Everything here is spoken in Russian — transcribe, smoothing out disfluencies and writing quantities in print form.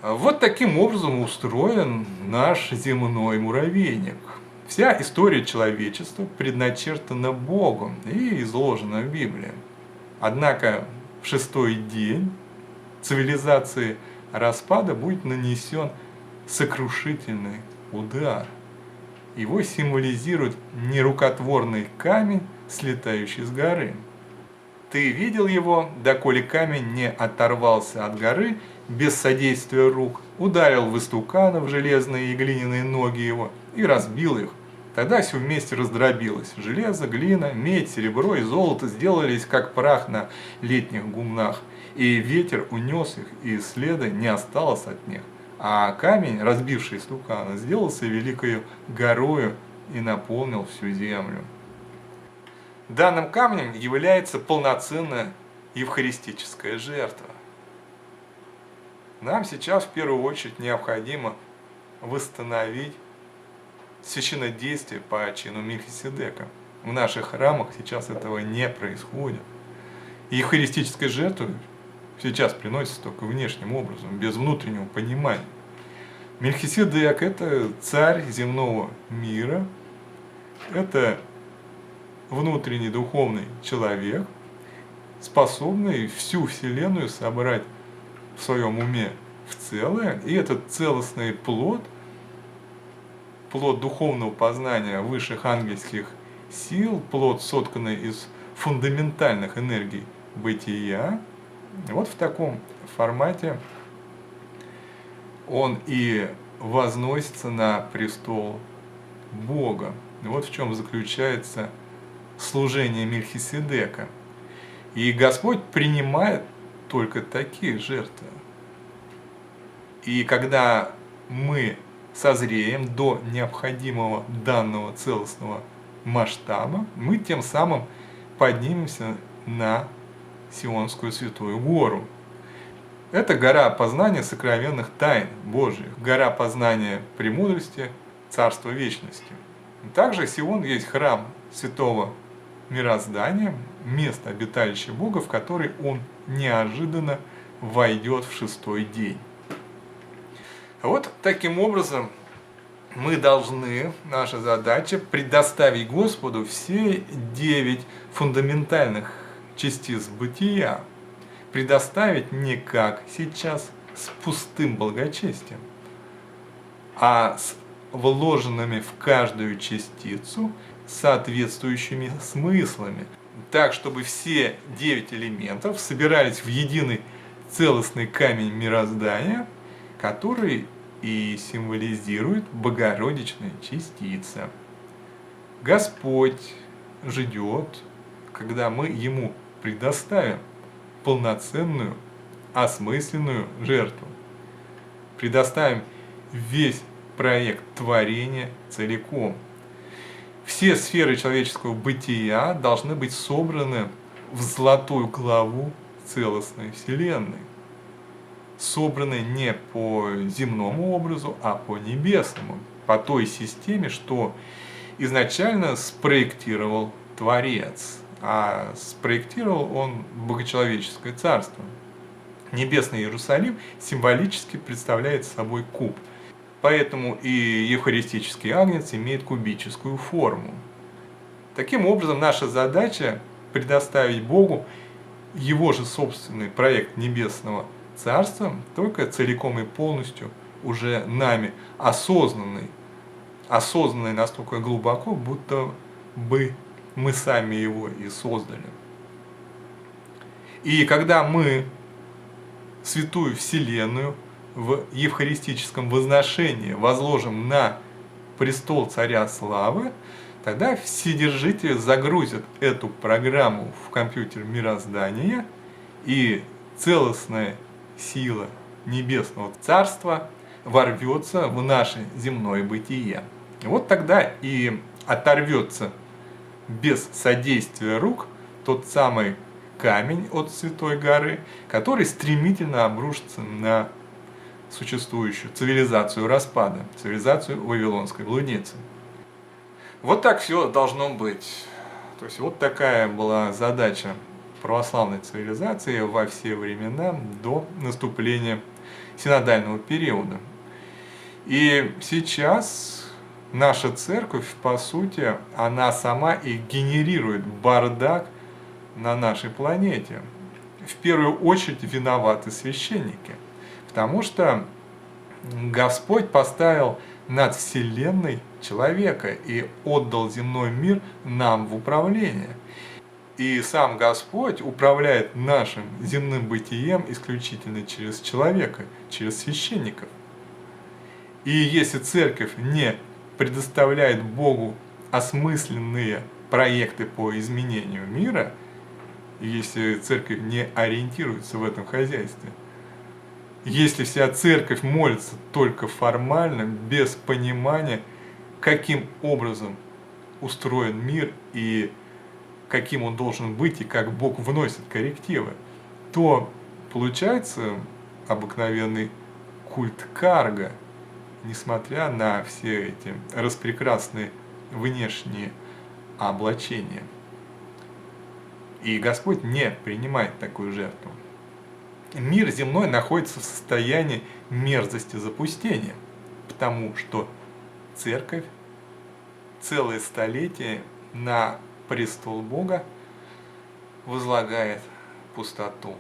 Вот таким образом устроен наш земной муравейник. Вся история человечества предначертана Богом и изложена в Библии. Однако в шестой день цивилизации распада будет нанесен сокрушительный удар. Его символизирует нерукотворный камень, слетающий с горы. Ты видел его, доколе камень не оторвался от горы без содействия рук, ударил в истукана в железные и глиняные ноги его и разбил их. Тогда все вместе раздробилось. Железо, глина, медь, серебро и золото сделались как прах на летних гумнах, и ветер унес их, и следа не осталось от них. А камень, разбивший истукана, сделался великою горою и наполнил всю землю. Данным камнем является полноценная евхаристическая жертва. Нам сейчас в первую очередь необходимо восстановить священнодействие по чину Мельхиседека. В наших храмах сейчас этого не происходит. И евхаристическая жертва сейчас приносится только внешним образом, без внутреннего понимания. Мельхиседек – это царь земного мира, это внутренний духовный человек, способный всю Вселенную собрать в своем уме в целое, и этот целостный плод духовного познания высших ангельских сил, плод, сотканный из фундаментальных энергий бытия, вот в таком формате он и возносится на престол Бога. Вот в чем заключается служение Мельхиседека. И Господь принимает только такие жертвы. И когда мы созреем до необходимого данного целостного масштаба, мы тем самым поднимемся на Сионскую Святую Гору. Это гора познания сокровенных тайн Божьих, гора познания премудрости, Царства Вечности. Также Сион есть храм Святого Мироздания, место обиталища Бога, в который Он неожиданно войдет в шестой день. Вот таким образом мы должны, наша задача, предоставить Господу все 9 фундаментальных частиц бытия, предоставить не как сейчас с пустым благочестием, а с вложенными в каждую частицу соответствующими смыслами, так, чтобы все 9 элементов собирались в единый целостный камень мироздания, который и символизирует Богородичная частица. Господь ждет, когда мы Ему предоставим полноценную, осмысленную жертву, предоставим весь проект творения целиком. Все сферы человеческого бытия должны быть собраны в золотую главу целостной Вселенной, собраны не по земному образу, а по небесному, по той системе, что изначально спроектировал Творец, а спроектировал он богочеловеческое царство. Небесный Иерусалим символически представляет собой куб. Поэтому и евхаристический агнец имеет кубическую форму. Таким образом, наша задача предоставить Богу Его же собственный проект Небесного Царства, только целиком и полностью уже нами осознанный настолько глубоко, будто бы мы сами его и создали. И когда мы святую Вселенную в евхаристическом возношении возложим на престол Царя Славы, тогда Вседержитель загрузит эту программу в компьютер мироздания, и целостная сила Небесного Царства ворвется в наше земное бытие. И вот тогда и оторвется без содействия рук тот самый камень от Святой горы, который стремительно обрушится на существующую цивилизацию распада, цивилизацию Вавилонской блудницы. Вот так все должно быть. То есть вот такая была задача православной цивилизации во все времена до наступления синодального периода. И сейчас наша церковь, по сути, она сама и генерирует бардак на нашей планете. В первую очередь виноваты священники, потому что Господь поставил над Вселенной человека и отдал земной мир нам в управление. И сам Господь управляет нашим земным бытием исключительно через человека, через священников. И если церковь не предоставляет Богу осмысленные проекты по изменению мира, если церковь не ориентируется в этом хозяйстве, если вся церковь молится только формально, без понимания, каким образом устроен мир и каким он должен быть, и как Бог вносит коррективы, то получается обыкновенный культ карга, несмотря на все эти распрекрасные внешние облачения. И Господь не принимает такую жертву. Мир земной находится в состоянии мерзости запустения, потому что церковь целые столетия на престол Бога возлагает пустоту.